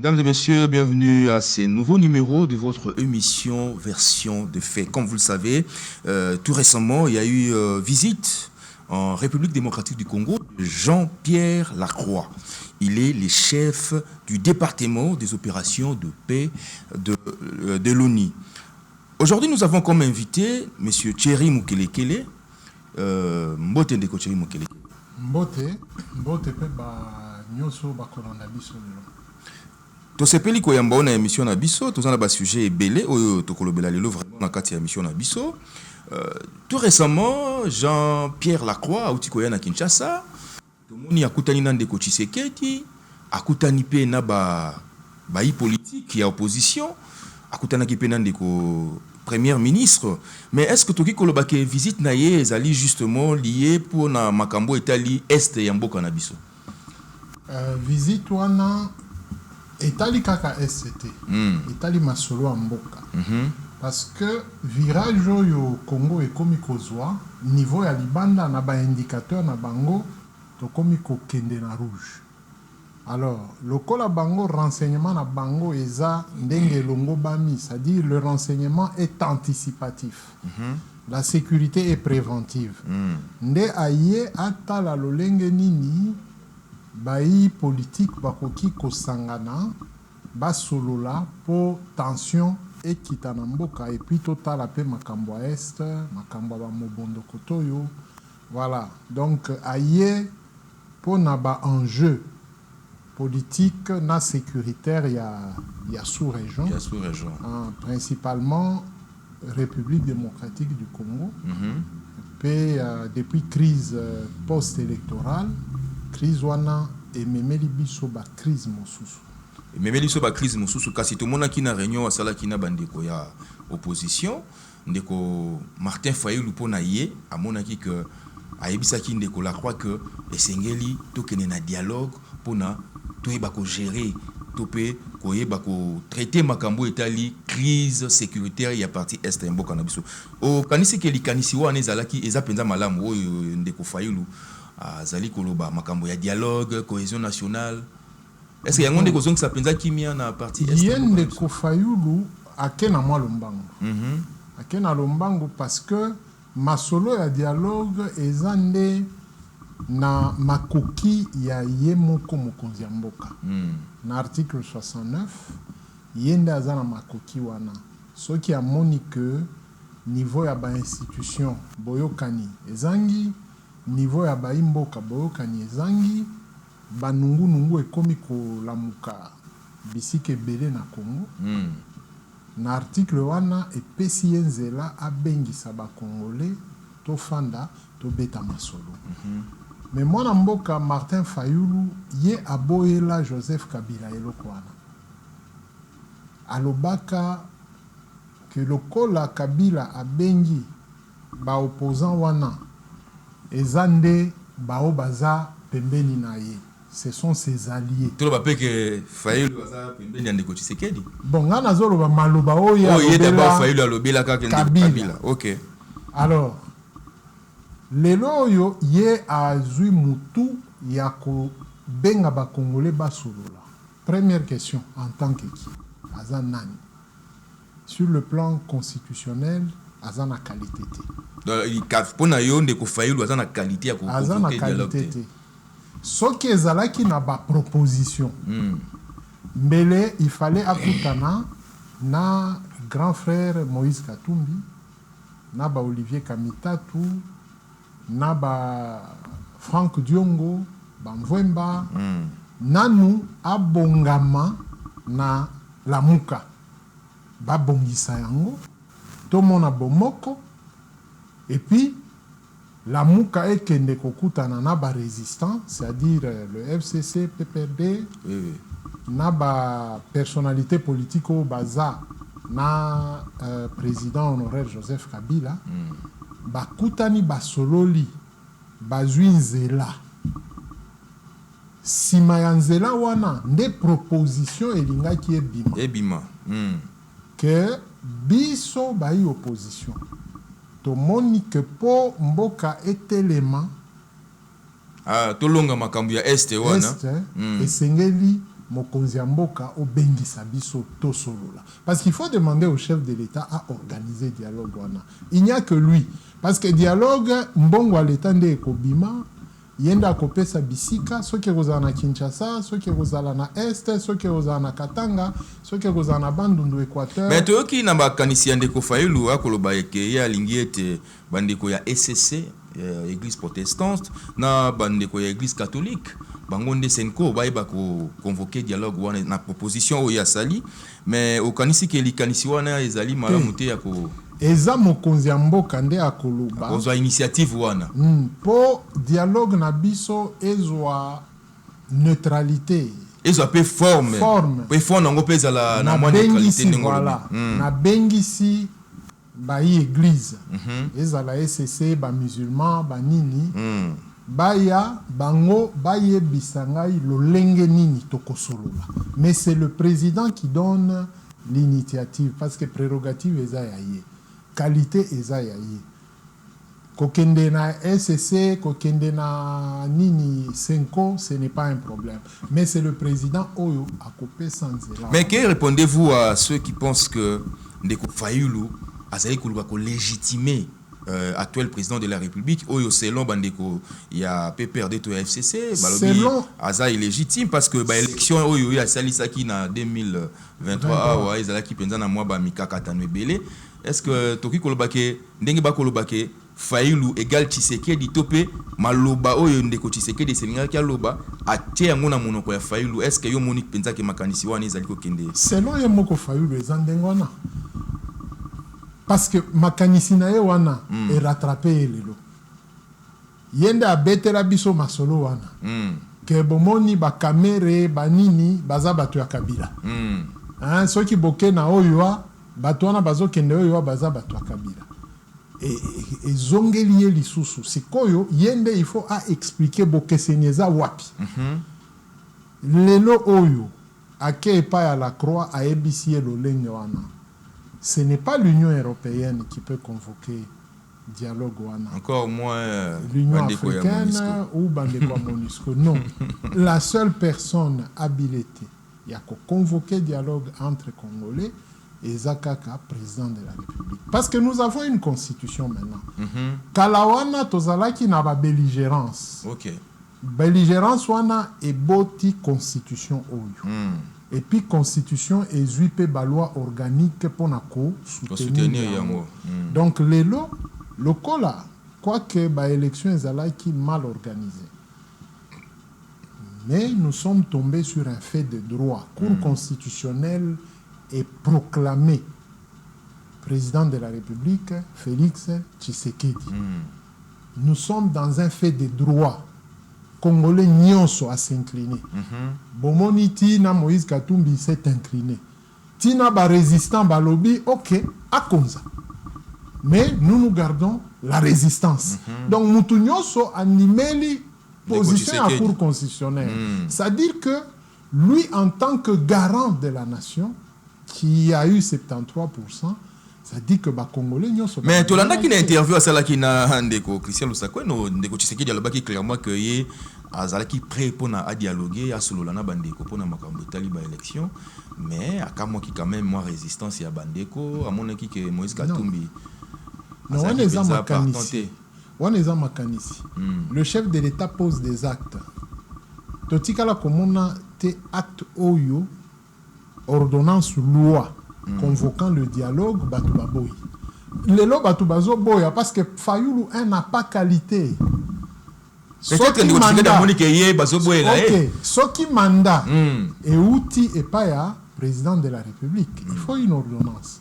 Mesdames et messieurs, bienvenue à ce nouveau numéro de votre émission Version de fait. Comme vous le savez, tout récemment, il y a eu visite en République démocratique du Congo de Jean-Pierre Lacroix. Il est le chef du département des opérations de paix de l'ONU. Aujourd'hui, nous avons comme invité M. Thierry Mukelekele. Mbote ndeko Thierry Mukelekele. Mbote pe ba nyoso ba kolanda biso lelo. Tosepeli koyamba na émission na biso, tozana ba sujet ebele oyo tokolobela lelo vraiment na kati ya émission na biso. Tout récemment, Jean-Pierre Lacroix auti koya na Kinshasa. Tomoni akutani na ndeko Tshisekedi, akutani pe na ba politique ya opposition, akutana ki pe na ndeko Premier ministre. Mais est-ce que toki koloba ke visite na ye ezali justement lié pour na makambo etali est ya mboka na biso? Visite wana etali kaka SCT. Etali masolo ya mboka. Parce que virage oyo Congo ekomi kozwa niveau ya libanda na ba indicateur na bango tokomi kokende na rouge. Alors, lokola bango renseignement na bango eza ndenge longo bami, c'est-à-dire le renseignement est anticipatif. La sécurité est préventive. Nde aye atala lolenge nini bayi politique bakoki kosangana basolola po tension ekita na mboka et puis totala pe makambo a est, makambo ba mobondo kotoyo. Voilà. Donc aye po na ba enjeu politique na sécuritaire y a sous-région. Principalement République démocratique du Congo. Puis depuis crise post-électorale, crise wana et memeli biso ba crise mosusu. Memeli biso ba crise mosusu kasi to mona ki na réunion asala ki na bandeko ya opposition, ndeko Martin Fayulu pona ye amona ki que ayebisa ki ndeko Lacroix que esengeli to kene na dialogue pona toyeba ko gérer topé koyeba ko traiter makambo etali crise sécuritaire ya partie est ya mboka na biso. O kanisi ke likanisi wana ezalaki eza penza malamu oyo ndeko Fayulu azali koloba makambo ya dialogue, cohésion nationale. Est-ce que yango ndeko zongi sa penza kimia na partie est? Ndeko Fayulu akena mwa lombango. Akena lombango parce que masolo ya dialogue ezande na makoki ya ye moko mokonzi ya mboka. Na article 69 yende aza na makoki wana soki amoni que niveau ya ba institution boyokani ezangi, niveau ya ba mboka boyokani ezangi, banungu ekomi kolamuka bisika ebele na Congo. Na article wana epesi ye nzela abengisa ba Congolais tofanda tobeta masolo. Mais mwana mboka Martin Fayulu ye aboyela Joseph Kabila eloko wana. Alobaka que lokola Kabila abengi ba opposant wana ezande bao baza pembeni na ye. Ce sont ses alliés. Tu le sais que Fayulu baza pembeni ndeko Tshisekedi. Bon ngana zoloba maloba oyo ya. Oh yé d'abord Fayulu alobela kaka ndeko Kabila. OK. Alors lelo oyo ye azui mutu ya ko benga ba Congolais basolola. Première question en tant que qui? Aza nani? Sur le plan constitutionnel, aza na qualité te. Pona yo ndeko Fayulu aza na qualité ya ko aza na qualité te. Soki ezalaki na ba proposition. Mbele il fallait akutana na grand frère Moïse Katumbi, na ba Olivier Kamitatu, na ba Franck Diongo, ba Mvwemba, nanu abongama na Lamuka. Ba bongisa yango, tomona bomoko, et puis Lamuka ekende kokutana na ba résistant, c'est-à-dire le FCC, PPRD, na ba personnalité politique au baza, na président honoraire Joseph Kabila, bakutani basololi bazwi nzela sima ya nzela wana nde proposition elingaki ebima que biso bayi opposition tomoni que po mboka etelema tolonga makambo ya este wana esengeli mokonzi ya mboka obengisa biso tosolola. Parce qu'il faut demander au chef de l'État à organiser dialogue wana. Il n'y a que lui. Parce que dialogue, mbongo à l'État nde ekobima, yenda akopesa bisika, soki ekozala na Kinshasa, soki ekozala na Est, soki ekozala na Katanga, soki ekozala na Bandundu Équateur. Mais toyoki na makanisi ya ndeko Fayulu akoloba eke ye alingi ete bandeko ya SCC, église protestante, na bandeko ya église catholique, bango nde senko bayeba ko convoquer dialogue wana na proposition oyo ya sali, mais okanisi ke likanisi wana ezali malamu te ya ko eza mokonzi ya mboka nde akoloba kozwa initiative wana po dialogue na biso ezwa neutralité, ezwa pe forme pe forme ngo peza la na mwa neutralité ngo voilà na bengisi bayi église ezala SCC ba musulman ba nini baya bango baye bisangai lolenge nini tokosolola, mais c'est le président qui donne l'initiative parce que prérogative eza ya ye, qualité eza ya ye. Kokende na SCC, kokende na nini Senko, ce n'est pas un problème, mais c'est le président oyo akopé sans zela. Mais que répondez-vous à ceux qui pensent que Ndeko Fayulu azali koluba ko légitimer actuel président de la République, oyo selon bandeko ya PPRD to FCC, balobi aza illégitime parce que ba élection oyo ya salisaki na 2023 awa ezalaki penza na mwa ba mikakatano ebele. Est-ce que toki koloba ke ndenge ba koloba ke Fayulu égal Tshisekedi topé maloba oyo ndeko Tshisekedi selinga ki aloba atie yango na monoko ya Fayulu, est-ce que yo moni penza ke makanisi wana ezali ko kende selon ye moko Fayulu ezandengona? Parce que makanisi na ye wana est rattrapé lelo. Yende abetela biso masolo wana. Ke bomoni ba kamere ba nini baza bato ya Kabila. Hein, soki boke na oyo bato wana bazo kende oyo baza bato ya Kabila. Et zongeli ye lisusu sikoyo yende il faut à expliquer boke senyeza wapi. Lelo oyo ake pa ya la croix a ebisi lolenge wana. Ce n'est pas l'Union européenne qui peut convoquer dialogue wana. Encore moins l'Union africaine ou Bandeko MONUSCO. Non. La seule personne habilitée à convoquer dialogue entre Congolais est Zakaka, président de la République. Parce que nous avons une constitution maintenant. Kalawana tozalaki na ba belligérance. OK. Belligérance wana e boti constitution oyo. Et puis constitution et zuipe ba loi organique pour nako soutenir yango. Donc lelo lokola quoique ba élection ezalaki mal organisée. Mais nous sommes tombés sur un fait de droit. Cour constitutionnelle est proclamé président de la République Félix Tshisekedi. Nous sommes dans un fait de droit. Congolais nyonso à s'incliner. Bomoni Tina Moïse Katumbi s'est incliné. Tina ba résistant ba lobby, ok, à Konza. Mais nous gardons la résistance. Donc mutu nyonso animeli position à cour constitutionnelle. C'est-à-dire que lui, en tant que garant de la nation, qui a eu 73%, ça dit que les Congolais n'y sont pas. Mais tout le monde qui a interviewé à cela qui n'a ndeko Christian Lusakwe no ndeko Tshisekedi alobaki clairement que ye azalaki prêt pour na dialoguer à sololana bandeko pour na makambo taliba élection, mais akamwa qui quand même moi résistance ya bandeko amonaki que Moïse Katumbi non on les a makanisi. On les a makanisi. Le chef de l'État pose des actes. Totikala komona te acte oyo ordonnance loi convoquant le dialogue Batubaboy. Lelo Batubazo boya parce que Fayulu n'a pas qualité. Peut-être que mandat ok, soki mandat et outil et pas ya président de la République. Il faut une ordonnance.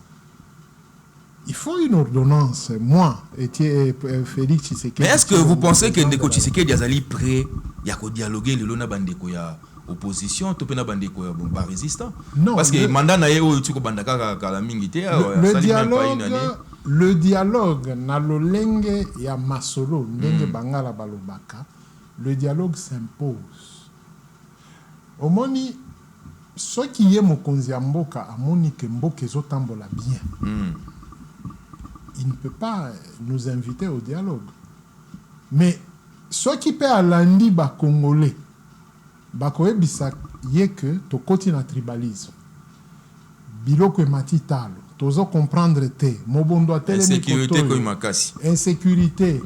Il faut une ordonnance. Moi, Félix Tshisekedi. Mais est-ce que vous pensez que Ndeko Tshisekedi azali prêt ya ko dialoguer le lona bandeko ya opposition to pena bandeko ya ba résistant? Non, parce que mandat na ye o tuko bandaka kala mingi te le dialogue na lolenge ya masolo ndenge bangala balobaka, le dialogue s'impose. Omoni ce qui est mokonzi ya mboka amoni ke mboka ezotambola bien. Il ne peut pas nous inviter au dialogue. Mais ce qui peut alandi ba Congolais, bakoebisa ye que tokoti na tribalisme biloko emati talo tozo comprendre te mobondo atelemi insécurité ko makasi insécurité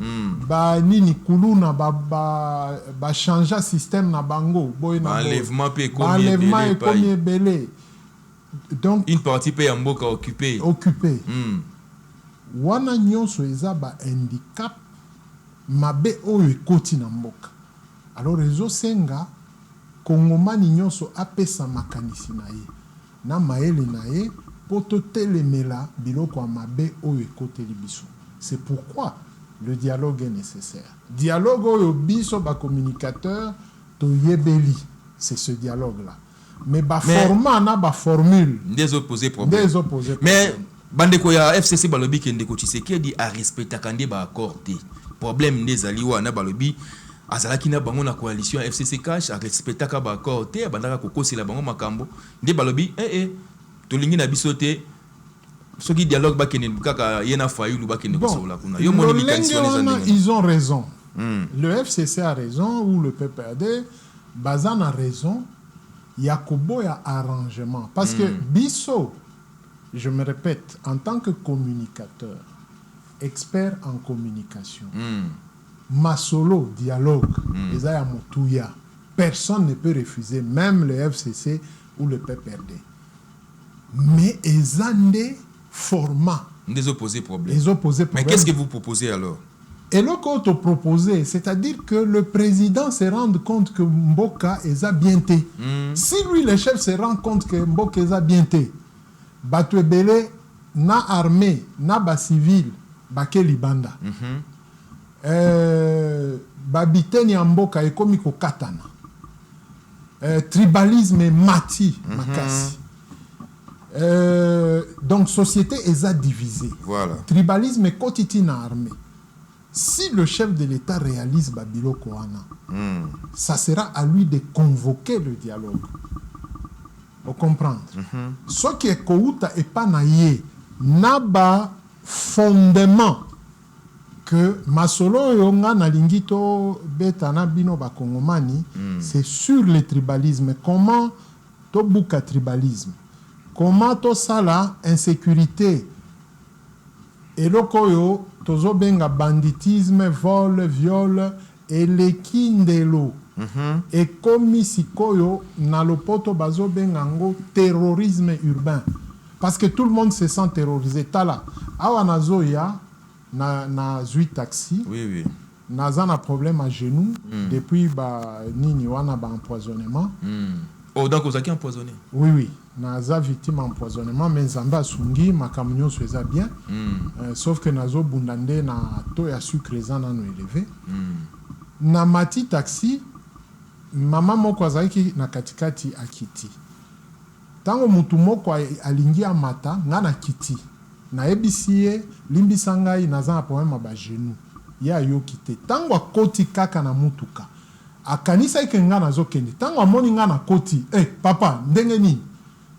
ba nini kuluna ba changer système na bango boy na enlèvement pe comme ebele donc une partie pe mboka occupé wana nyonso eza ba handicap mabe oyo ekoti na mboka alors ezosenga kongomani nyonso apesa makanisi na ye na maele na ye po totelemela biloko ya mabe oyo ekoteli biso. C'est pourquoi le dialogue est nécessaire. Dialogue oyo biso ba communicateur to yebeli, c'est ce dialogue là. Mais ba format na ba formule des opposés problèmes. Mais bandeko ya FCC balobi ke ndeko Tshisekedi a respecta kande ba accord te. Problème des aliwa na balobi azalaki na bango na coalition FCC cash a respecta ka ba accord te bandaka kokosela bango makambo nde balobi tolingi na biso te soki dialogue bakene kaka yena Fayulu bakene kosola kuna yo moni ils ont raison. Le FCC a raison ou le PPRD bazan a raison. Yakobo ya arrangement parce que biso, je me répète, en tant que communicateur expert en communication masolo dialogue eza ya motuya, personne ne peut refuser, même le FCC ou le PPRD, mais ezande format des opposés problèmes. Mais qu'est-ce que vous proposez alors? Et le côté proposé, c'est-à-dire que le président se rende compte que Mboka est bien té. Si lui, le chef, se rend compte que Mboka est bien té, Batouebele, na armée, na ba civil, bake libanda. Babiteni ya Mboka est comme katana. Tribalisme mati, makasi. Donc, société est divisée. Voilà. Tribalisme est quotidien na armée. Si le chef de l'État réalise Babilo Koana, ça sera à lui de convoquer le dialogue. Vous comprenez? Ce qui est Kouta et Panaye n'a pas fondement que Masolo Yonga Nalingito Betana Bino Bakongomani, c'est sur le tribalisme. Comment to buka tribalisme? Comment to sala insécurité? Et le koyo tozo benga banditisme, vol, viol et le kindelo. Et comme si koyo na lopoto bazo benga ngo terrorisme urbain. Parce que tout le monde se sent terrorisé. Tala, awa nazo ya na zui taxi. Oui. Naza na problème à genoux depuis ba nini wana ba empoisonnement. Oh, donc vous avez empoisonné? Oui. Naza victime empoisonnement, mais Zamba Sungi, ma camion se faisait bien. Sauf que Nazo Bundande na to ya sucre na no élevé. Na mati taxi, maman moko azaki na katikati akiti. Tango mutu moko alingi amata, nga na kiti. Na ebisiye, limbisa ngai naza na problème ba genou. Ya yo kite. Tango akoti kaka na mutuka. Akanisa ike nga nazo kende. Tango amoni nga na koti. Papa, ndenge nini?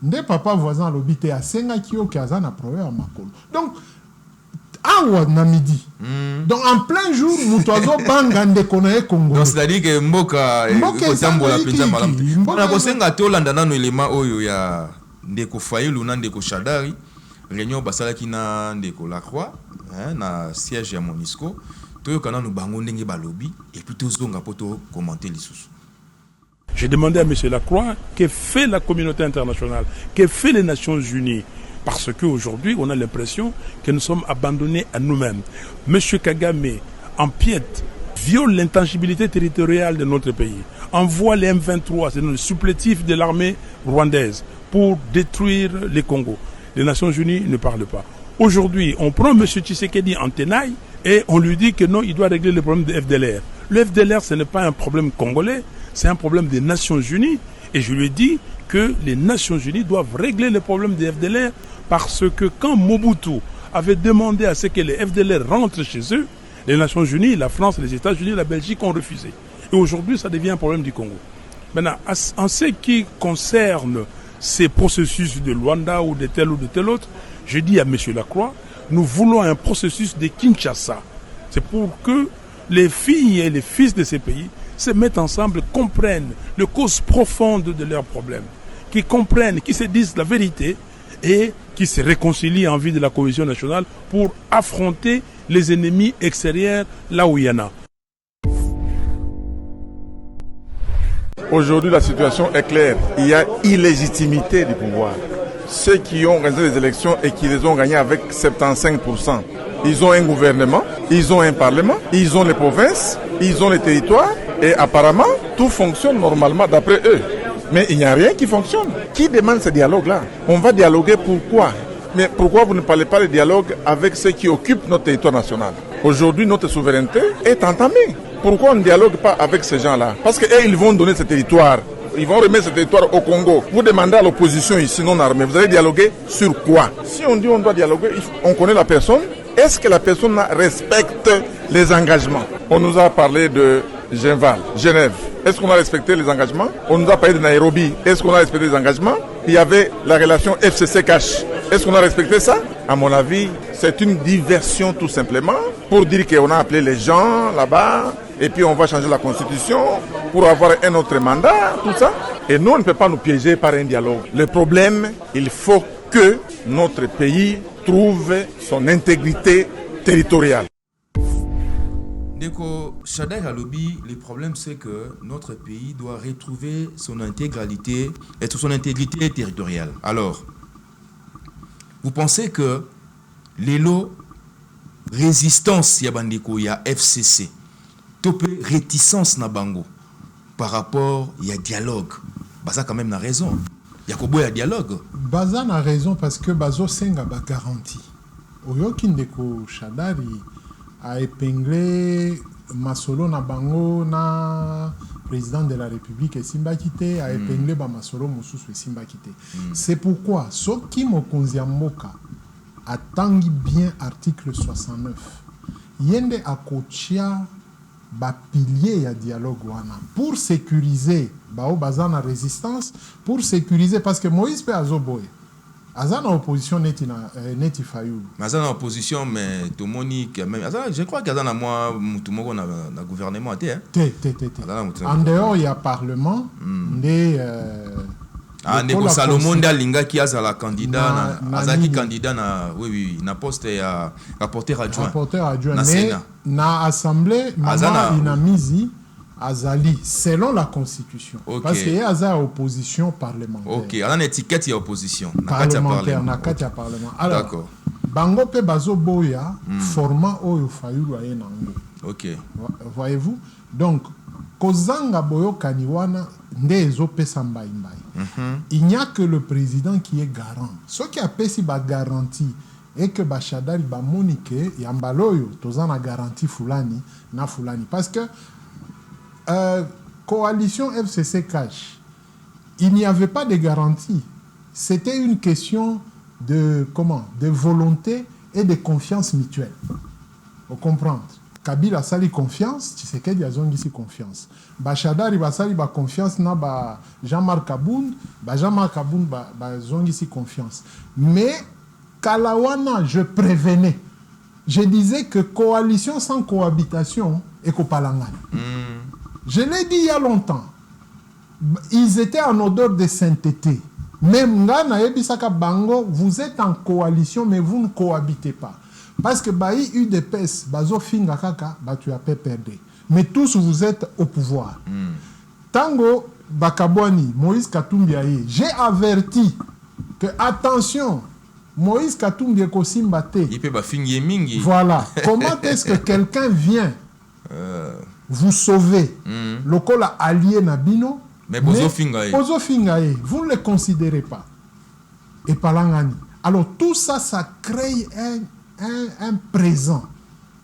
Nde papa voisin l'obité à senga kio qui a na problème à makolo. Donc awa na midi. Donc en plein jour mutoazo banga nde konaye Congo. Donc c'est-à-dire que mboka kotambola penza malamu. Mpona kosenga to landa nano élément oyo ya ndeko Fayulu na ndeko Shadari réunion basala kina ndeko Lacroix na siège ya Monisco. Toyo kana no bango ndenge balobi et puis tozonga poto commenter lisusu. J'ai demandé à M. Lacroix que fait la communauté internationale, que fait les Nations Unies. Parce qu'aujourd'hui, on a l'impression que nous sommes abandonnés à nous-mêmes. M. Kagame empiète, viole l'intangibilité territoriale de notre pays, envoie les M23, c'est le supplétif de l'armée rwandaise, pour détruire les Congo. Les Nations Unies ne parlent pas. Aujourd'hui, on prend M. Tshisekedi en tenaille et on lui dit que non, il doit régler le problème de FDLR. Le FDLR, ce n'est pas un problème congolais, c'est un problème des Nations Unies. Et je lui ai dit que les Nations Unies doivent régler le problème des FDLR parce que quand Mobutu avait demandé à ce que les FDLR rentrent chez eux, les Nations Unies, la France, les États-Unis, la Belgique ont refusé. Et aujourd'hui, ça devient un problème du Congo. Maintenant, en ce qui concerne ces processus de Luanda ou de tel autre, je dis à M. Lacroix, nous voulons un processus de Kinshasa. C'est pour que les filles et les fils de ces pays se mettent ensemble, comprennent les causes profondes de leurs problèmes, qui comprennent, qui se disent la vérité et qui se réconcilient en vue de la cohésion nationale pour affronter les ennemis extérieurs là où il y en a. Aujourd'hui, la situation est claire. Il y a illégitimité du pouvoir. Ceux qui ont gagné les élections et qui les ont gagnées avec 75%, ils ont un gouvernement, ils ont un parlement, ils ont les provinces, ils ont les territoires et apparemment, tout fonctionne normalement d'après eux. Mais il n'y a rien qui fonctionne. Qui demande ce dialogue-là? On va dialoguer pourquoi? Mais pourquoi vous ne parlez pas de dialogue avec ceux qui occupent notre territoire national? Aujourd'hui, notre souveraineté est entamée. Pourquoi on ne dialogue pas avec ces gens-là? Parce qu'eux, ils vont donner ce territoire. Ils vont remettre ce territoire au Congo. Vous demandez à l'opposition ici non armée, vous allez dialoguer sur quoi? Si on dit on doit dialoguer, on connaît la personne. Est-ce que la personne respecte les engagements? On nous a parlé de Genève. Est-ce qu'on a respecté les engagements? On nous a parlé de Nairobi. Est-ce qu'on a respecté les engagements? Il y avait la relation FCC-Cash. Est-ce qu'on a respecté ça? À mon avis, c'est une diversion tout simplement pour dire qu'on a appelé les gens là-bas et puis on va changer la constitution pour avoir un autre mandat, tout ça. Et nous, on ne peut pas nous piéger par un dialogue. Le problème, il faut que notre pays trouve son intégrité territoriale. Deko Shaddai Alobi, le problème c'est que notre pays doit retrouver son intégralité territoriale. Alors, vous pensez que les lots résistance yabandeko ya FCC, topé réticence na bango par rapport ya dialogue, baza quand même na raison. Yakobo ya dialogue. Baza na raison parce que bazo senga ba garantie. Oyoki ndeko Shadari a épinglé Masolo na bango na président de la République et Simbakite a épinglé ba Masolo Mosusu et Simbakite. C'est pourquoi Soki Mokonzi Mboka attangi bien article 69. Yende akochia ba pilier ya dialogue wana pour sécuriser bao bazana résistance, pour sécuriser parce que Moïse pe azoboye. Azana opposition neti Fayulu. Azana opposition mais tout moni quand même. Je crois qu'azana moi tout monde na gouvernement té hein. En dehors il y a parlement ndeko Salomon Dalinga qui a la candidat azaki candidat na poste ya rapporteur adjoint mais na assemblée mama inamizi azali selon la constitution parce que y a za opposition parlementaire. OK, on a une étiquette ya opposition parlementaire na kati ya parlement. Alors d'accord. Bango pe bazo boya format oyo Fayulu ayena ngo. OK. Voyez-vous? Donc kozanga boyo kaniwana ndezo pesa mbai. Il n'y a que le président qui est garant. Ce qui a pesi ba garantie et que Bachadari ba monique yambaloyo tozana garantie fulani na fulani parce que coalition FCC Cash, il n'y avait pas de garantie. C'était une question de volonté et de confiance mutuelle. Vous comprenez? Kabila sali confiance, Tshisekedi azongi si confiance. Bachadari basali ba confiance na ba Jean-Marc Abound, Jean-Marc Abound ba zongi si confiance. Mais Kalawana, je prévenais. Je disais que coalition sans cohabitation est copalangana. Je l'ai dit il y a longtemps. Ils étaient en odeur de sainteté. Même Ngana Ebisaka Bango, vous êtes en coalition, mais vous ne cohabitez pas. Parce que Baï UDPS, Bazo Finga Kaka, tu as perdre. Mais tous vous êtes au pouvoir. Tango Bakabwani, Moïse Katumbi Aye, j'ai averti que attention, Moïse Katumbi Ekosimbate. Voilà. Comment est-ce que quelqu'un vient vous sauver? Le col allié Nabino. Mais Bozo Fingaye, vous ne le considérez pas. Et Palangani. Alors tout ça, ça crée un présent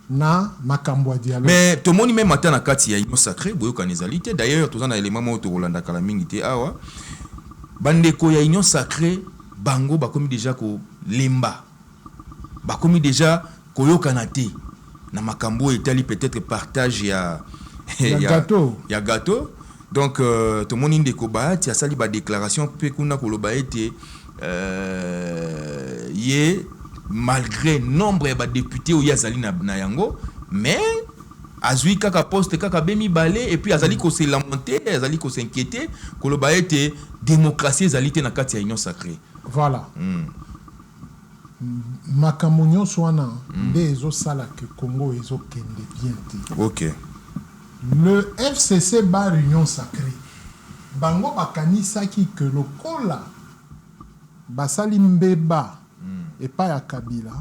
na makambwa dialogue. Mais tout le monde même matin na kati ya sacré boyo kanizalité. D'ailleurs tous en élément moto Rolanda Kalamingité awa. Bandeko ya union sacrée bango bakomi déjà ko lemba. Bakomi déjà koyo kanate na makambo etali peut-être partage ya gâteau. Donc tout le monde indeko baati asali ba déclaration pe kuna koloba ete malgré nombre de députés ou yazali na yango mais azui kaka poste kaka bemi balé et puis azali ko se lamenter, azali ko s'inquiéter que le baé était démocratie ezalité na kati ya union sacrée. Voilà. Makamunyo swana nde ezo sala que Congo ezo kende bien te. OK. Le FCC bar union sacrée. Bango bakanisaki que le kola basali mbeba et pas ya Kabila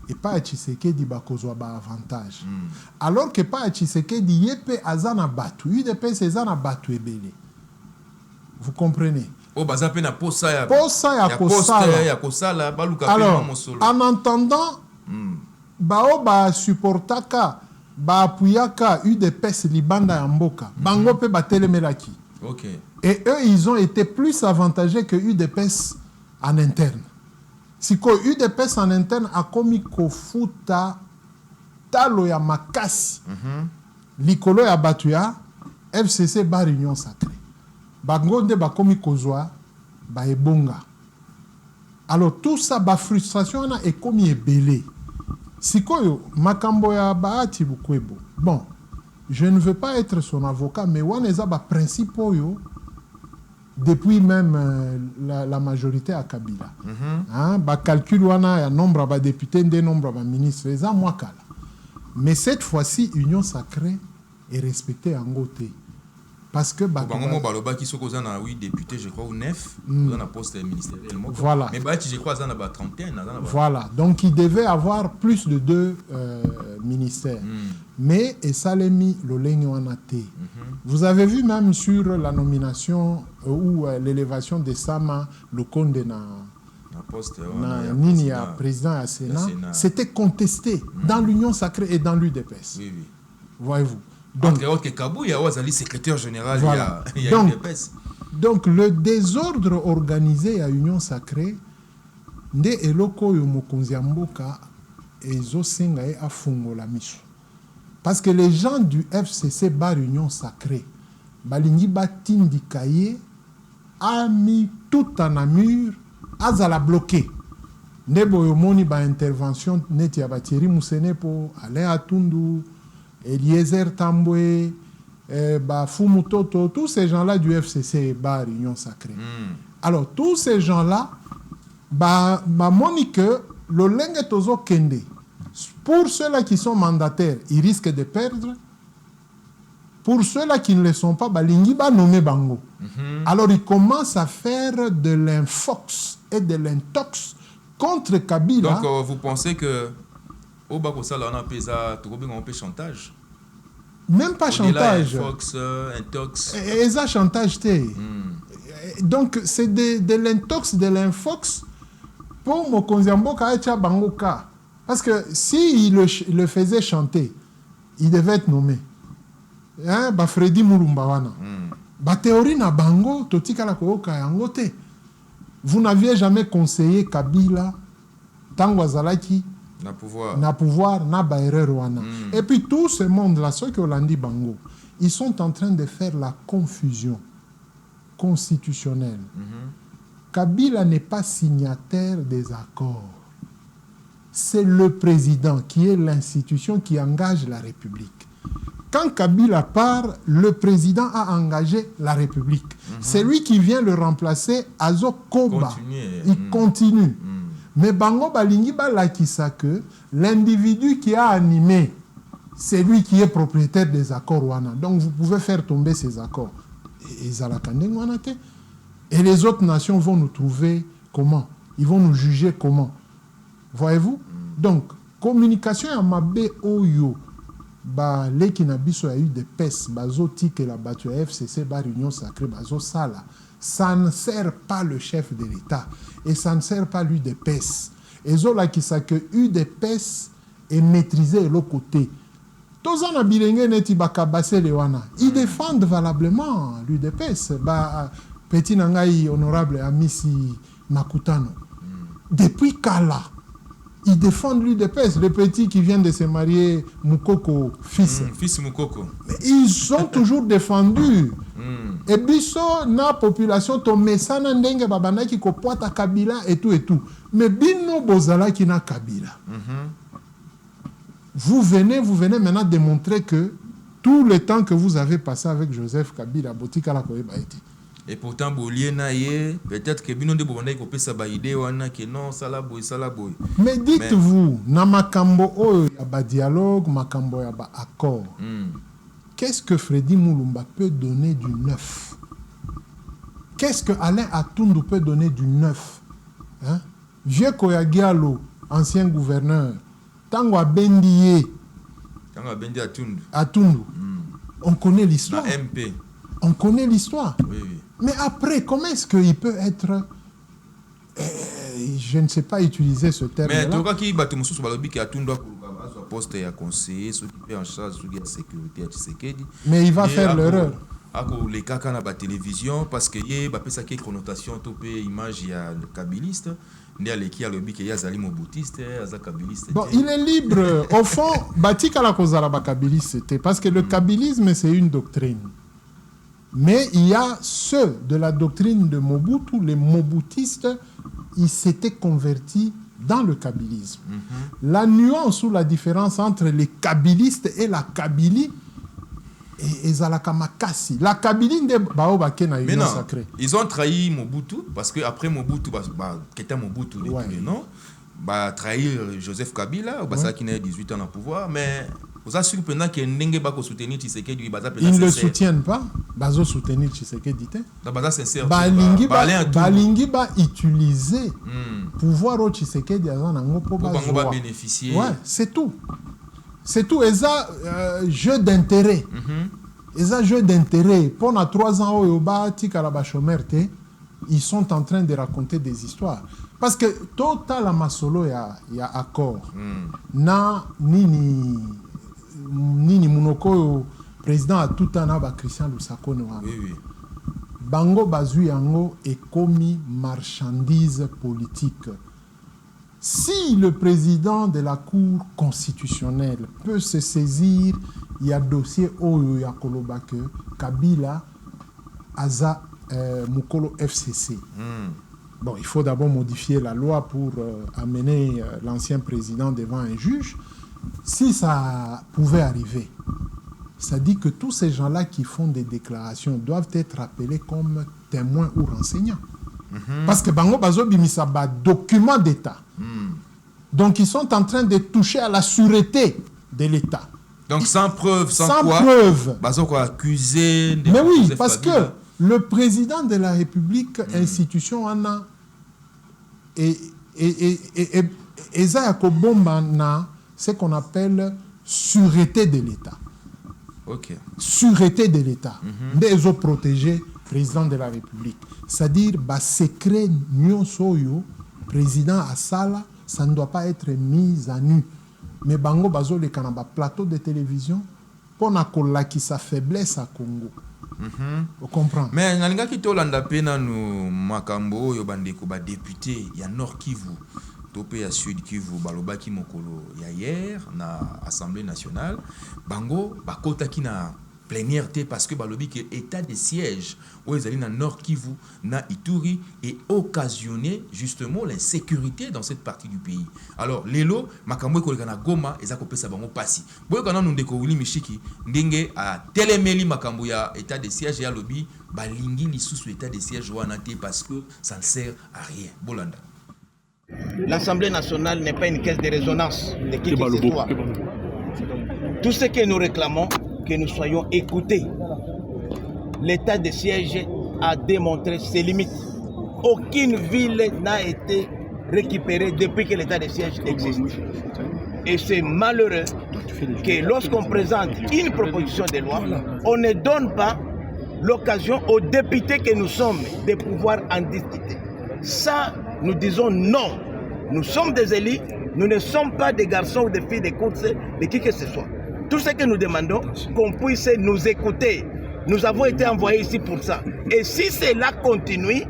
et pas ya Tshisekedi bakozwa ba avantage. Alors que pas ya Tshisekedi yepe azana batu, UDPS azana batu ebele. Vous comprenez? Oh baza pe na posa ya kosala baluka pe alors mosolo. En entendant bao ba supportaka ba apuyaka UDPS libanda ya mboka bango pe batelemelaki. OK. Et eux ils ont été plus avantagés que UDPS en interne. Si ko UDPS en interne a komi kofuta talo ya makasi likolo ya batuya FCC bar union sacrée. Bango nde bakomi kozwa ba ebonga. Alors tout ça ba frustration na ekomi ebele. Sikoyo makambo ya Bahati Lukwebo. Bon, je ne veux pas être son avocat mais waneza ba principe yo depuis même la majorité à Kabila. Hein, ba calcul wana ya nombre ba députés nde nombre ba ministres eza mwakala. Mais cette fois-ci union sacrée est respectée en côté. Parce que bango baloba qui soko na 8 députés je crois ou 9 dans la poste ministérielle. Voilà. Mais Bahati je crois na ba 31 Voilà. Donc il devait avoir plus de 2 ministères. Mais Esalemi Lolenge Wanate. Vous avez vu même sur la nomination ou l'élévation de Sama Lukonde na poste Nini à président à Sénat, c'était contesté dans l'Union sacrée et dans l'UDPS. Oui. Voyez-vous. Donc Kabou ya wazali secrétaire général voilà. il y a UDPS. Donc le désordre organisé à Union sacrée nde eloko yo mokonzi mboka ezo senga e afungola miso. Parce que les gens du FCC bar Union sacrée balingi batindika ye a mis tout en amur azala bloqué. Nebo yo moni ba intervention neti ya Thierry Moussene pour Alain Atundu, Eliezer Tambwe, Fumu Toto, tous ces gens-là du FCC bar Union sacrée. Alors tous ces gens-là moni que le lenge tozo kende. Pour ceux-là qui sont mandataires, ils risquent de perdre. Pour ceux-là qui ne le sont pas, balingi ba nommé bango. Alors ils commencent à faire de l'infox et de l'intox contre Kabila. Donc vous pensez que au Bakosa là on a pesa un peu chantage? Même pas chantage. Infox, intox. Et ça chantage té. Donc c'est de l'intox, de l'infox pour Mokonzi Mboka echa bangoka. Parce que s'il le faisait chanter, il devait être nommé. Hein, ba Freddy Mulumba wana. Ba théorie na bango totika la koyoka yango te. Vous n'aviez jamais conseillé Kabila tango azalaki na pouvoir na ba erreur wana. Et puis tout ce monde là ceux qui ont dit bango, ils sont en train de faire la confusion constitutionnelle. Kabila n'est pas signataire des accords. C'est le président qui est l'institution qui engage la République. Quand Kabila part, le président a engagé la République. C'est lui qui vient le remplacer, Azo Koba. Il continue. Mais Bango Balingi Balakisa que l'individu qui a animé, c'est lui qui est propriétaire des accords Wana. Donc vous pouvez faire tomber ces accords. Et les autres nations vont nous trouver comment? Ils vont nous juger comment? Voyez-vous? Donc, communication à Mabé Oyo, leki na biso a eu des pes, bazoti que la batu FCC bar Union sacrée, bazo sala. Ça ne sert pas le chef de l'État et ça ne sert pas lui des pes. Et zola qui sa que eu des pes est maîtrisé de l'autre côté. Tozan a bilenge neti bakabase lewana. Ils défendent valablement l'UDPS. Petit nangai honorable Amisi Makutano. Depuis Kala, ils défendent l'UDPS. Le petit qui vient de se marier, Moukoko, fils. Fils Moukoko. Ils ont toujours défendu. Et biso, na population, to mesana ndenge babana ki ko poata Kabila et tout et tout. Mais bino bozala ki na Kabila. Vous venez maintenant démontrer que tout le temps que vous avez passé avec Joseph Kabila, Botika la koyeba été. Et pourtant, peut-être que Bino de Bobanda ko pesa ba idée wana que non sala boy. Mais dites-vous, na makambo oyo ya ba dialogue, makambo ya ba accord. Qu'est-ce que Freddy Moulumba peut donner du neuf? Qu'est-ce que Alain Atundu peut donner du neuf? Hein? Vieux Koyagialo, ancien gouverneur, Tango Abendiye. Tango Abendiye Atundu. On connaît l'histoire. MP. On connaît l'histoire. Oui. Mais après, comment est-ce qu'il peut être... je ne sais pas utiliser ce terme-là. Mais toi, qui bat Moussou Balobi qui a tout droit pour poste et à conseiller, ceux qui sont en charge de la sécurité à Tshisekedi. Mais il va faire l'erreur. Les cas à la télévision, parce que il y a une connotation, une image, il y a le kabiliste. Bon, il est libre. Au fond, Batika la cause la kabiliste, c'était parce que le kabilisme, c'est une doctrine. Mais il y a ceux de la doctrine de Mobutu, les mobutistes, ils s'étaient convertis dans le kabylisme. La nuance ou la différence entre les kabylistes et la Kabylie et Zalakamakasi. La Kabylie de Baobake na union sacrée. Ils ont trahi Mobutu parce qu'après Mobutu, qui était Mobutu depuis le nom, trahir Joseph Kabila, qui n'a 18 ans au pouvoir, mais vous avez surprenant que Ndenge Bako soutenir Tshisekedi. Ils ne le soutiennent pas. Bazo soutenir Tshisekedi. Balingi ba utiliser pouvoir au Tshisekedi pour bénéficier. Ouais, c'est tout. C'est tout. Et ça, jeu d'intérêt. Et ça, jeu d'intérêt. Pendant 3 ans, ils sont en train de raconter des histoires. Parce que total à Masolo, il y a accord. Na nini Munoko, président à tout an, Christian Lusako Noama. Oui. Bango Bazui Yango est commis marchandise politique. Si le président de la Cour constitutionnelle peut se saisir, il y a dossier Oyo Yakolobake, Kabila, Aza, Mukolo FCC. Bon, il faut d'abord modifier la loi pour amener l'ancien président devant un juge. Si ça pouvait arriver, ça dit que tous ces gens-là qui font des déclarations doivent être appelés comme témoins ou renseignants. Parce que Bango Bazo Bimisa ba document d'État. Donc ils sont en train de toucher à la sûreté de l'État. Donc sans preuve, sans quoi preuve. Bazo quoi accusé. Mais oui, parce que le président de la République, institution Anna, et Ezayako Bombana, ce qu'on appelle sûreté de l'État. Ok. Sûreté de l'État. Des autres protégés, président de la République. C'est-à-dire, secret nyonsoyo, président Assala, ça ne doit pas être mis à nu. Mais Bango Bazo le Kanaba, plateau de télévision, pour qui sa faiblesse à Congo. On comprend. Mais nalingaki qui tolanda pena no makambo yo bandeko ba député ya Nord Kivu topé ya Sud Kivu balobaki mokolo ya hier na Assemblée nationale bango bakota ki na plénière parce que balobi que état de siège où ils allaient dans Nord Kivu na Ituri et occasionné justement l'insécurité dans cette partie du pays. Alors lelo makambo ko na Goma ezako pesa bango pasi boyo kana ndeko Willy Mishiki ndenge a telemeli makambo ya état de siège ya lobby balingi lisusu état de siège wana te parce que ça ne sert à rien. Bolanda. L'Assemblée nationale n'est pas une caisse de résonance de qui que ce soit. Tout ce que nous réclamons, que nous soyons écoutés. L'état de siège a démontré ses limites. Aucune ville n'a été récupérée depuis que l'état de siège existe. Et c'est malheureux que lorsqu'on présente une proposition de loi, on ne donne pas l'occasion aux députés que nous sommes de pouvoir en discuter. Ça, nous disons non. Nous sommes des élus, nous ne sommes pas des garçons ou des filles de course de qui que ce soit. Tout ce que nous demandons, qu'on puisse nous écouter. Nous avons été envoyés ici pour ça. Et si cela continue,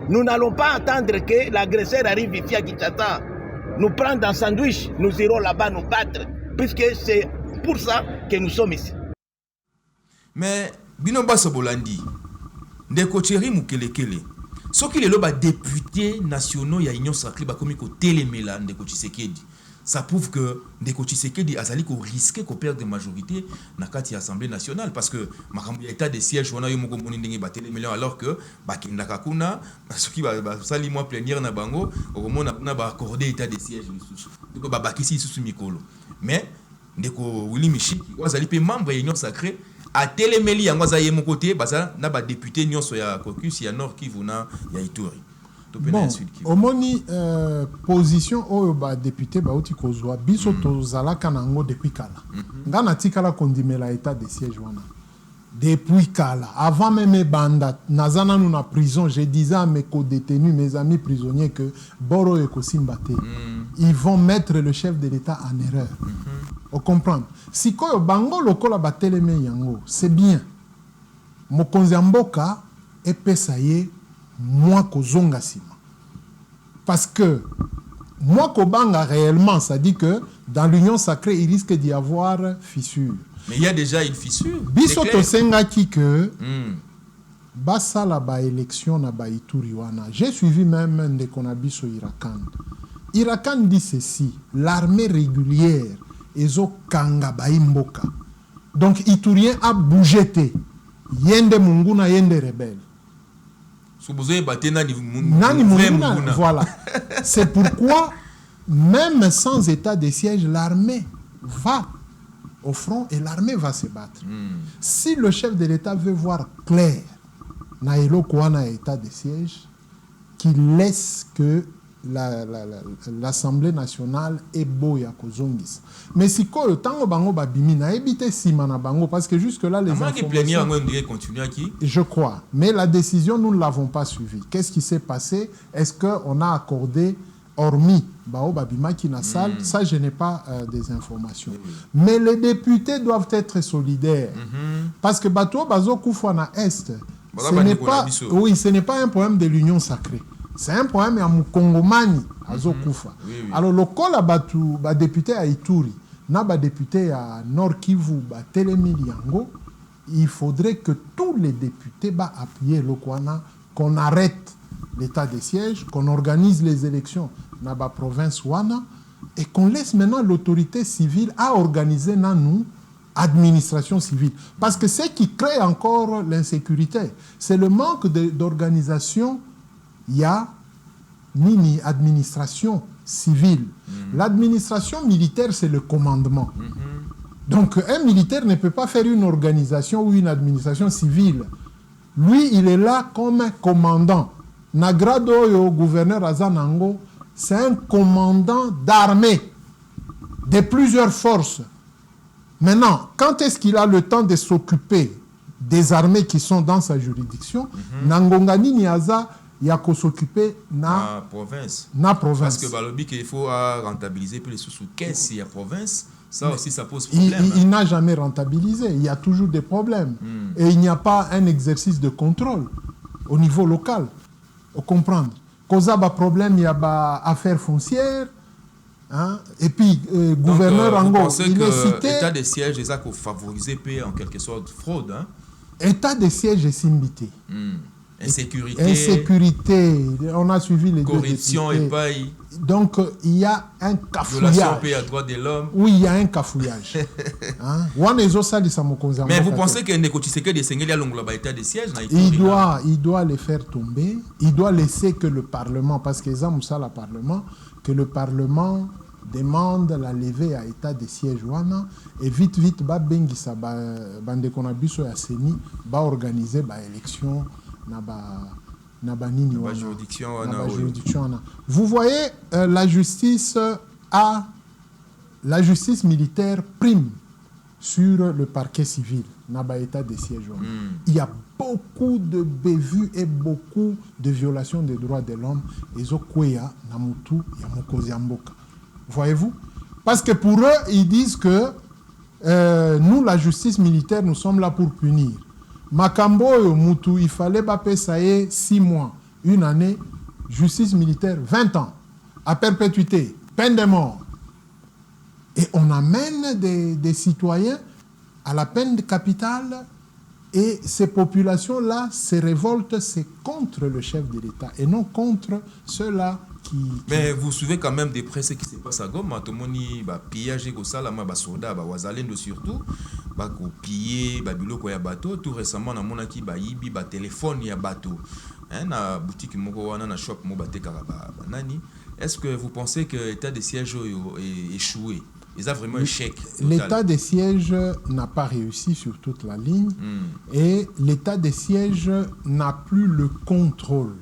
nous n'allons pas attendre que l'agresseur arrive ici à Kinshasa, nous prendre un sandwich, nous irons là-bas nous battre, puisque c'est pour ça que nous sommes ici. Mais, Binoba Sobolandi, Ndeko Tchéri Mukelekele, ce qui est le député national, il y a Union Sacrée, comme il y a Téléméla, Ndeko Tshisekedi. ça prouve que Ndeko Tshisekedi azali ko risquer ko perdre majorité na kati Assemblée nationale parce que makambo ya état de siège wana yo moko moni ndenge batele millions alors que bakendaka kuna soki ba sali mois plénière na bango okomona na ba accorder état de siège lisusu donc ba bakisi lisusu mikolo mais Ndeko Willy Mishiki wazali pe membre ya Union Sacrée a telemeli yango azaye moko te baza na ba député nyonso ya caucus ya Nord Kivu na ya Ituri. Bon, omoni position oyo ba député ba uti kozwa biso tozala kanango depuis kala. Ngana tikala kondimela état de siège wana. Depuis kala, avant même banda nazana nous na prison, je disais à mes co-détenus, mes amis prisonniers que Boro et Kosimbate, ils vont mettre le chef de l'État en erreur. On comprend. Si koyo bango lokola bateleme yango, c'est bien. Mokonzi Mboka et pesaye moi kozonga sima. Parce que moi kobanga réellement, ça dit que dans l'union sacrée, il risque d'y avoir fissure. Mais il y a déjà une fissure. Biso to senga ki que basa la ba élection na ba Ituri wana. J'ai suivi même Ndeko na biso Irakan. Irakan dit ceci, l'armée régulière ezo kanga ba Mboka. Donc Iturien a bougé te. Yende munguna yende rebelle. Voilà. C'est pourquoi, même sans état de siège, l'armée va au front et l'armée va se battre. Si le chef de l'État veut voir clair, naïlo kouana état de siège, qu'il laisse que l'Assemblée nationale est boya kozongis. Mais si ko tango bango babimi na ebité simana bango parce que jusque là les informations je crois, mais la décision nous ne l'avons pas suivie. Qu'est-ce qui s'est passé? Est-ce que on a accordé hormis bao babima qui na salle? Ça je n'ai pas des informations. Mais les députés doivent être solidaires parce que bato bazo kufwa na est. Ce n'est pas ce n'est pas un problème de l'union sacrée. C'est un problème à Mukongomani, à Zokufa. Alors, le col à député à Ituri, na député à Nord Kivu, à Telemili Yango, il faudrait que tous les députés appuient le Kwana, qu'on arrête l'état de siège, qu'on organise les élections dans la province Wana et qu'on laisse maintenant l'autorité civile à organiser dans nous administration civile. Parce que ce qui crée encore l'insécurité, c'est le manque d'organisation. Il y a ni administration civile. L'administration militaire, c'est le commandement. Donc, un militaire ne peut pas faire une organisation ou une administration civile. Lui, il est là comme un commandant. Nagrado yo gouverneur Azanango, c'est un commandant d'armée de plusieurs forces. Maintenant, quand est-ce qu'il a le temps de s'occuper des armées qui sont dans sa juridiction? Nangongani Niaza, il y a qu'à s'occuper na province. Parce que balobi qu'il faut rentabiliser plus les sous caisse et la province, ça aussi ça pose problème. Il n'a jamais rentabilisé, il y a toujours des problèmes. Et il n'y a pas un exercice de contrôle au niveau local. Vous comprenez? Cause à problème, il y a affaires foncières. Hein? Et puis, gouverneur Ango, il est cité. État de siège, c'est ça qu'il faut favoriser en quelque sorte fraude. Hein? État de siège est simbité. Insécurité, on a suivi les corruption et paille. Donc il y a un cafouillage. Violation à droit de l'homme. Oui, il y a un cafouillage. Mais vous pensez que Ndeko Tshisekedi de Sengeli a l'État de siège? Il doit les faire tomber. Il doit laisser que le Parlement, parce que ça le Parlement, que le Parlement demande la levée à état de siège et vite bengisa bandeko na biso ya seni ba organiser ba élection. Vous voyez, la justice militaire prime sur le parquet civil. État de siège. Il y a beaucoup de bévues et beaucoup de violations des droits de l'homme. Voyez-vous? Parce que pour eux, ils disent que nous, la justice militaire, nous sommes là pour punir. Makambo Moutou, il fallait payer 6 mois, une année, justice militaire, 20 ans, à perpétuité, peine de mort. Et on amène des citoyens à la peine capitale et ces populations-là se révoltent, c'est contre le chef de l'État et non contre ceux-là Mais vous suivez quand même des presse qui se passe à Goma. Tout le monde va pillage au salama, va soda, va wazalendo surtout, va piller, va biloko ya bateau. Tout récemment, on a qui va ibi, va téléphone ya bateau. Na boutique moko wana na shop mo bate karaba nani. Est-ce que vous pensez que l'état de siège est échoué? Ils ont vraiment un échec. L'état de siège n'a pas réussi sur toute la ligne et l'état de siège n'a plus le contrôle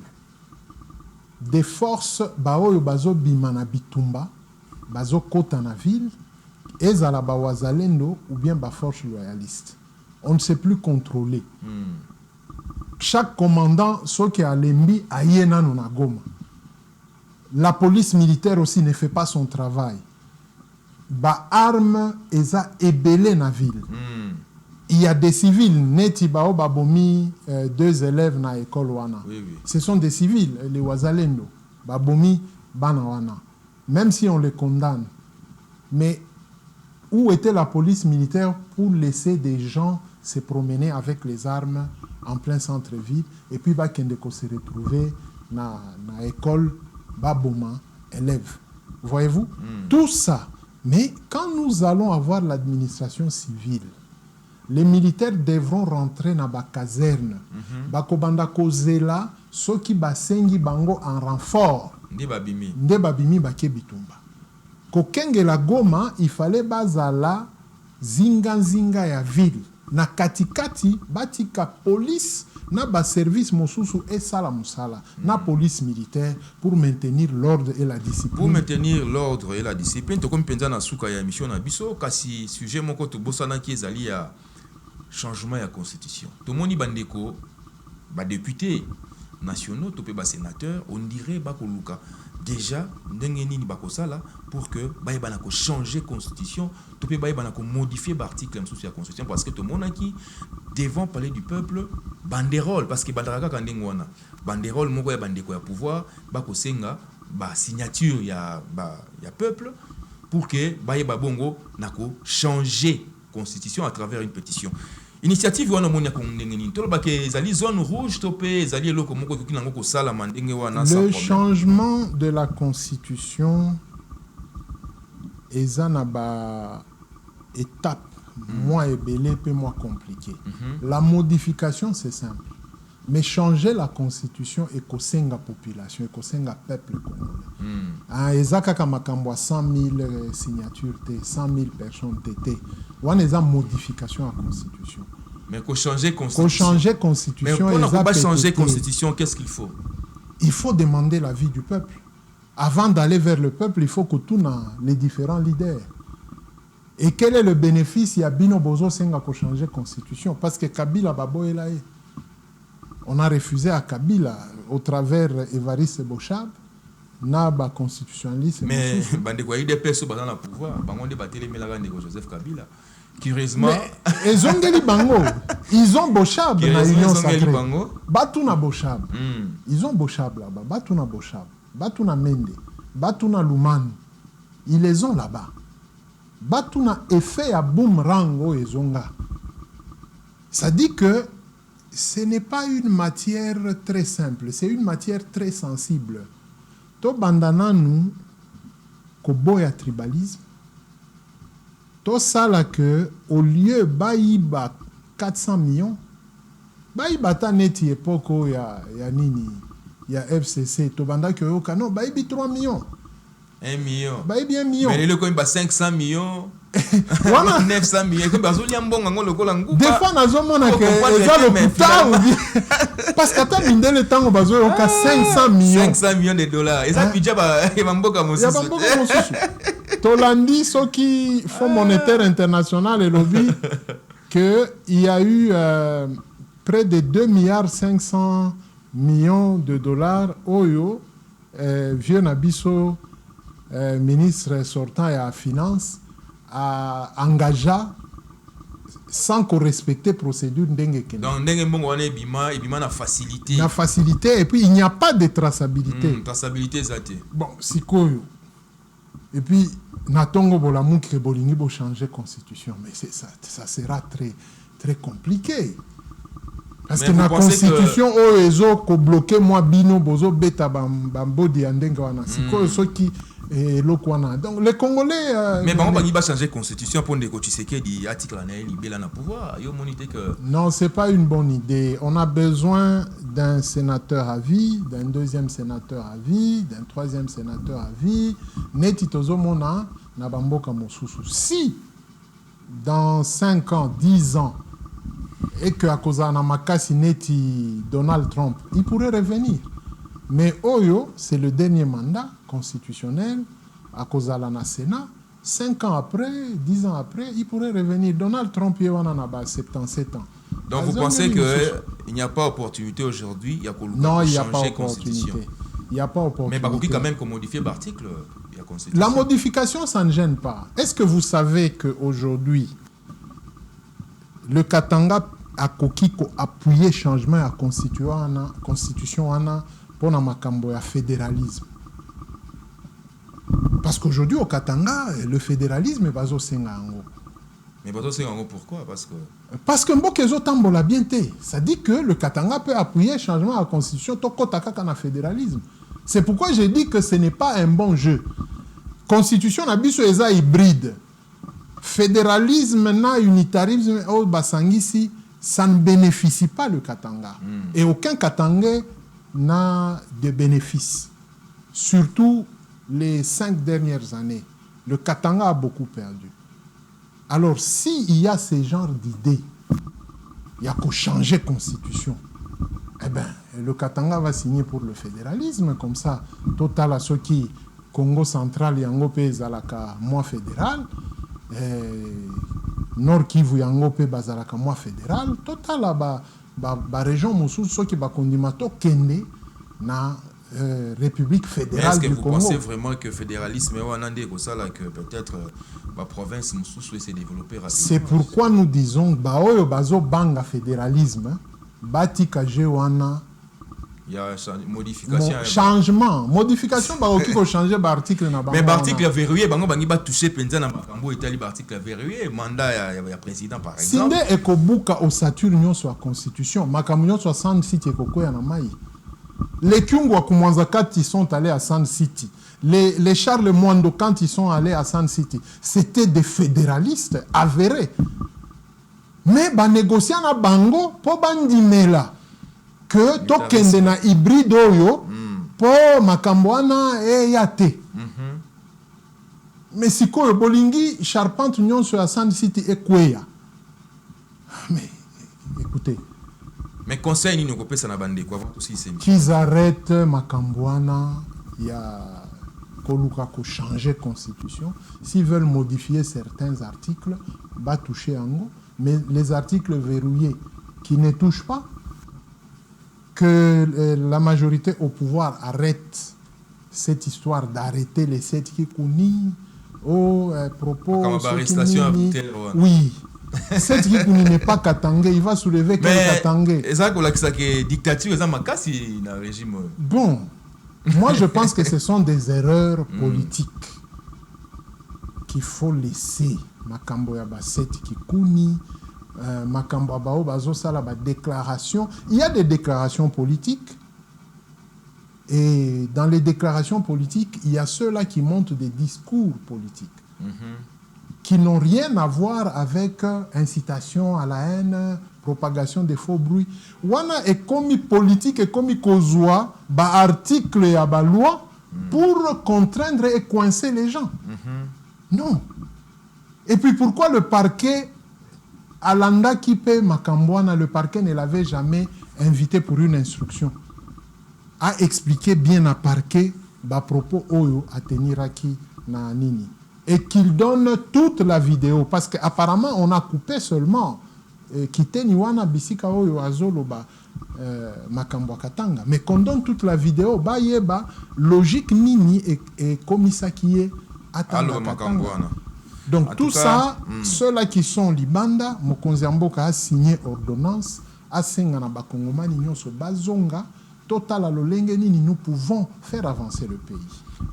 des forces baoyo bazo bimana bitumba bazo kota na ville ezala ba wazalendo ou bien ba force loyaliste. On ne sait plus contrôler. Chaque commandant ce qui a lembi ayena na Goma. La police militaire aussi ne fait pas son travail. Ba arme eza ebele na ville. Il y a des civils neti bao babomi 2 élèves na école wana. Oui. Ce sont des civils, les wazalendo. Babomi bana wana. Même si on les condamne. Mais où était la police militaire pour laisser des gens se promener avec les armes en plein centre-ville et puis ba kendeko se retrouver na école baboma élèves. Voyez-vous? Tout ça. Mais quand nous allons avoir l'administration civile, les militaires devront rentrer dans la caserne. Bakobanda kozela, ceux qui basengi bango en renfort. Nde babimi bake bitumba. Kokenge la Goma, il fallait bazala zinga ya ville. Na katikati batika police na ba service mosusu et sala musala na police militaire pour maintenir l'ordre et la discipline. Pour maintenir l'ordre et la discipline, to comme penza na suka ya mission na biso kasi sujet moko to bosana ki ezali ya changement ya constitution. To moni bandeko ba députés nationaux to pe ba sénateurs, on dirait ba koluka déjà ndenge nini bakosala pour que baïbana ko changer constitution, to pe baïbana ko modifier l'article de la constitution parce que tout le monde qui devant parler du peuple banderole parce que bandaraka kandengo wana banderole moko ya bandeko ya pouvoir bako senga ba signature ya peuple pour que baïba bongo nako changer constitution à travers une pétition. Initiative wana monia ko ndenge nini to bake zali zone rouge to pe zali eloko moko ki nango ko sala mandenge wana sans problème. Le changement de la constitution ezana ba étape moins ebelé peu moins compliqué. La modification c'est simple. Mais changer la constitution et kosenga population et kosenga peuple congolais. Ezaka kamakambo 100 000 signatures, 100 000 personnes tété. On a modification à la constitution. Mais qu'on changer constitution. Changer constitution. Mais pour ne pas changer constitution, qu'est-ce qu'il faut? Il faut demander l'avis du peuple. Avant d'aller vers le peuple, il faut que tout les différents leaders. Et quel est le bénéfice? Il y a Bino Bozo Senga pour changer constitution parce que Kabila Babo est là. On a refusé à Kabila au travers Évariste Bochab, Naba constitutionnaliste. Mais bandeko ide peso dans le pouvoir, bango de battre les melagande de Joseph Kabila. Curieusement, ils ont gagné bango. Ils ont Bochab dans l'Union sacrée. Batuna Bochab. Ils ont Bochab là-bas. Batuna Bochab. Batuna Mende. Batuna Luman. Ils les ont là-bas. Batuna effet à boomerang et zonga. Ça dit que ce n'est pas une matière très simple, c'est une matière très sensible. To bandana nous, koboya tribalisme, to sala que au lieu baïba 400 millions, baïba ta neti époque ya nini, ya FCC, to banda que yoka non, baïbi 3 millions. 1 million. Baïbi 1 million. Mais le coin 500 millions. 900 millions. Des fois, nazomona que eza le putain parce que ta minde le temps bazo yoka 500 millions. 500 millions de dollars. Et ça budget ba mboka mosusu. Ya mboka mosusu. Tolandi ceux qui Fonds monétaire international et lobby que il y a eu près de 2 milliards 500 millions de dollars oyo vieux nabiso ministre sortant et à finance a engagé sans qu'on respecte la procédure d'Engue. Donc, il y a facilité. La facilité, et puis il n'y a pas de traçabilité. Traçabilité, ça bon, c'est quoi? Et puis, Natongo Bolamou qui Bolingi pour changer la constitution. Mais ça sera très, très compliqué. Parce que la constitution est bloquée moi bino bozo beta bambodi andenga wana siko soki lokwana. Donc les Congolais mais bon va changer constitution pour ndeko Tshisekedi article na libéla na pouvoir yo monité que non, c'est pas une bonne idée. On a besoin d'un sénateur à vie, d'un deuxième sénateur à vie, d'un troisième sénateur à vie. Neti tozomona na bamboka mosusu. Si dans 5 ans, 10 ans et que à cause de makasi neti Donald Trump, il pourrait revenir. Mais Oyo, c'est le dernier mandat constitutionnel à cause de la Sénat. 5 ans après, 10 ans après, il pourrait revenir. Donald Trump, il en a 77 ans. Donc vous pensez qu'il n'y a pas opportunité aujourd'hui, il y a non, il n'y a pas opportunité. Il n'y a pas opportunité. Mais quand même qu'on modifie l'article, il y a constitution. La modification, ça ne gêne pas. Est-ce que vous savez qu'aujourd'hui, le Katanga a appuyé le changement à la constitution pour la makambo ya fédéralisme? Parce qu'aujourd'hui, au Katanga, le fédéralisme est basé au Sengango. Mais basé au Sengango, pourquoi? Parce que Mbokezo Tambola bien té. Ça dit que le Katanga peut appuyer le changement à la constitution toko taka kana fédéralisme. C'est pourquoi j'ai dit que ce n'est pas un bon jeu. Constitution na biso eza hybride. Fédéralisme na unitarisme au Basangisi, ça ne bénéficie pas le Katanga. Et aucun Katangais n'a de bénéfices. Surtout les 5 dernières années. Le Katanga a beaucoup perdu. Alors, s'il y a ce genre d'idées, il y a qu'à changer la constitution. Eh bien, le Katanga va signer pour le fédéralisme, comme ça, total à ceux qui, Congo central, yango pe zalaka moi fédéral, Nord Kivu yango pe bazalaka moi fédéral, total à ba région mosusu ceux qui ba kondimato kende na République fédérale du Congo. Est-ce que vous pensez vraiment que le fédéralisme que peut-être la province mosusu s'est développée rapidement? C'est pourquoi nous disons que bazo banga fédéralisme batika jewana. Il y a modification. Changement. Modification, il faut changer l'article. Mais l'article verrouillé, il va toucher Penza l'article verrouillé, mandat il y a président par exemple. Si ekobuka au Saturne sur la constitution, makamunyo sur Sand City ekokoya na mai. Les Kyungu à Kumwanzakati ils sont allés à Sand City. Les Charles Mwando quand ils sont allés à Sand City, c'était des fédéralistes avérés. Mais ba négocier na bango po bandimela que tokende na hybride oyo po makambwana yate. Mais si ko bolingi charpente union sur la Sand City ekweya. Mais écoutez, mais conseil ni ngopé ça na bande quoi aussi c'est qu'ils arrêtent makambwana, il y a koluka ko changer constitution, s'ils veulent modifier certains articles, va toucher ango, mais les articles verrouillés qui ne touchent pas, que la majorité au pouvoir arrête cette histoire d'arrêter les 7 Kikouni au propos oui. Cette Kikouni n'est pas Katangé, il va soulever quel Katangé. Et ça que dictature ça makasi na régime. Bon, moi je pense que ce sont des erreurs politiques qu'il faut laisser makambo ya ba 7 Kikouni. Makambo bao bazo sala ba déclaration. Il y a des déclarations politiques et dans les déclarations politiques il y a ceux-là qui montent des discours politiques qui n'ont rien à voir avec incitation à la haine, propagation des faux bruits. Wana est commis politique et commis kozwa ba article ya ba loi pour contraindre et coincer les gens. Non. Et puis pourquoi le parquet Alanda Kipe Makambwana, le parquet ne l'avait jamais invité pour une instruction, a expliqué bien à parquet à propos oyo à teniraki na nini et qu'il donne toute la vidéo parce qu'apparemment on a coupé seulement Kiteni wana bisika oyo azolo ba makambo katanga, mais qu'on donne toute la vidéo ba yeba logique nini et komisa qui est atanga katanga. Donc en tout ça, ceux-là qui sont Libanda, Mokonzi Mboka a signé ordonnance, a signé na bakongomani nyonso bazonga, total à l'olenge nini nous pouvons faire avancer le pays.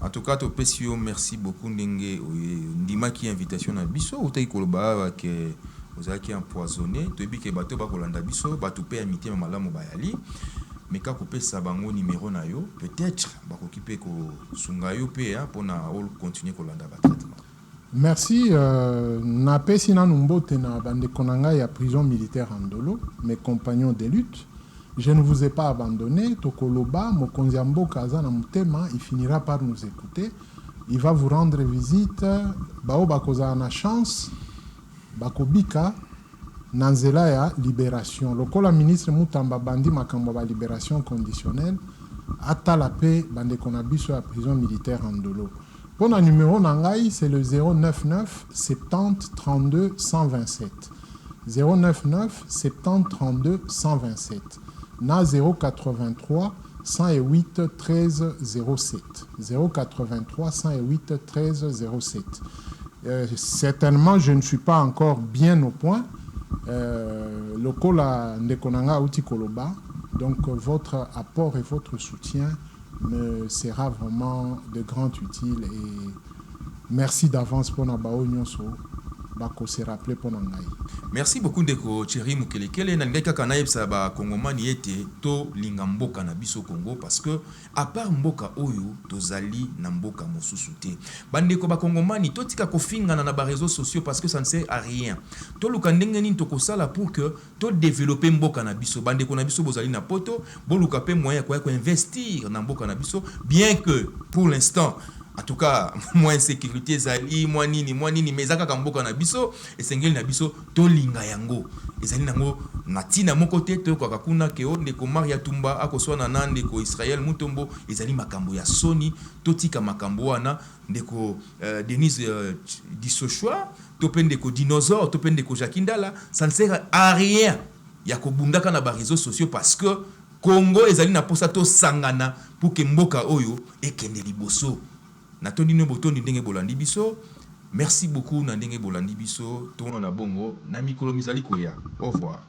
En tout cas, Topesio, merci beaucoup Ndenge Ndima qui invitation à Bisso ou Taïkolba avec ozalaki empoisonné toyebi ke bato bakolanda biso bato pe ya mitema malamu bayali mais ka kopesa bango numéro na yo peut-être bakoki pe kosunga yo pe mpona continuer kolanda batraitement. Merci. Napesi nanu mbote na bandeko na ngai ya prison militaire Andolo, mes compagnons de lutte. Je ne vous ai pas abandonné. Tokoloba, mokonzi ya mboka aza na mutema, il finira par nous écouter. Il va vous rendre visite. Bao bakoza na chance, bakobika na nzela ya libération. Lokola ministre Mutamba bandi makambo ba libération conditionnelle, atala pe bandeko na biso ya prison militaire Andolo. Pour le numéro Nangai, c'est le 099 70 32 127. 099 70 32 127. Na 083 108 13 07. 083 108 13 07. Certainement, je ne suis pas encore bien au point. Le Kola Ndekonanga Outi Koloba. Donc, votre apport et votre soutien me sera vraiment de grand utile et merci d'avance pour Nabao Nyonso bako se rappeler pour Nangai. Merci beaucoup ndeko Thierry Mukelekele na ngai kaka nayebisa ba kongomani ete to linga mboka na biso Congo parce que à part mboka oyo tozali na mboka mosusu te bandeko ba kongomani totika kofingana na ba réseaux sociaux parce que ça ne sert à rien to luka ndenge nini tokosala pour que to développer mboka na biso bandeko na biso bozali na poto boluka pe moyen ko investir na mboka na biso bien que pour l'instant en tout cas moins sécurité zali moi nini mais zaka kamboka na biso esengeli na biso to linga yango ezali nango natina moko te to kwa kuna ke onde ko Maria Tumba akoswana nande ko Israël Mutombo ezali makambo ya soni totika makambo wana ndeko Denise Dissochoa to pende ko dinosaure to pende ko Jakindala ça ne sert à rien ya ko bundaka na ba réseaux sociaux parce que Congo ezali na posa to sangana pour que mboka oyo ekende liboso. Natoni no botondi ndenge bolandi biso. Merci beaucoup na ndenge bolandi biso. Tono na bongo na mikolo mizali koya. Au revoir.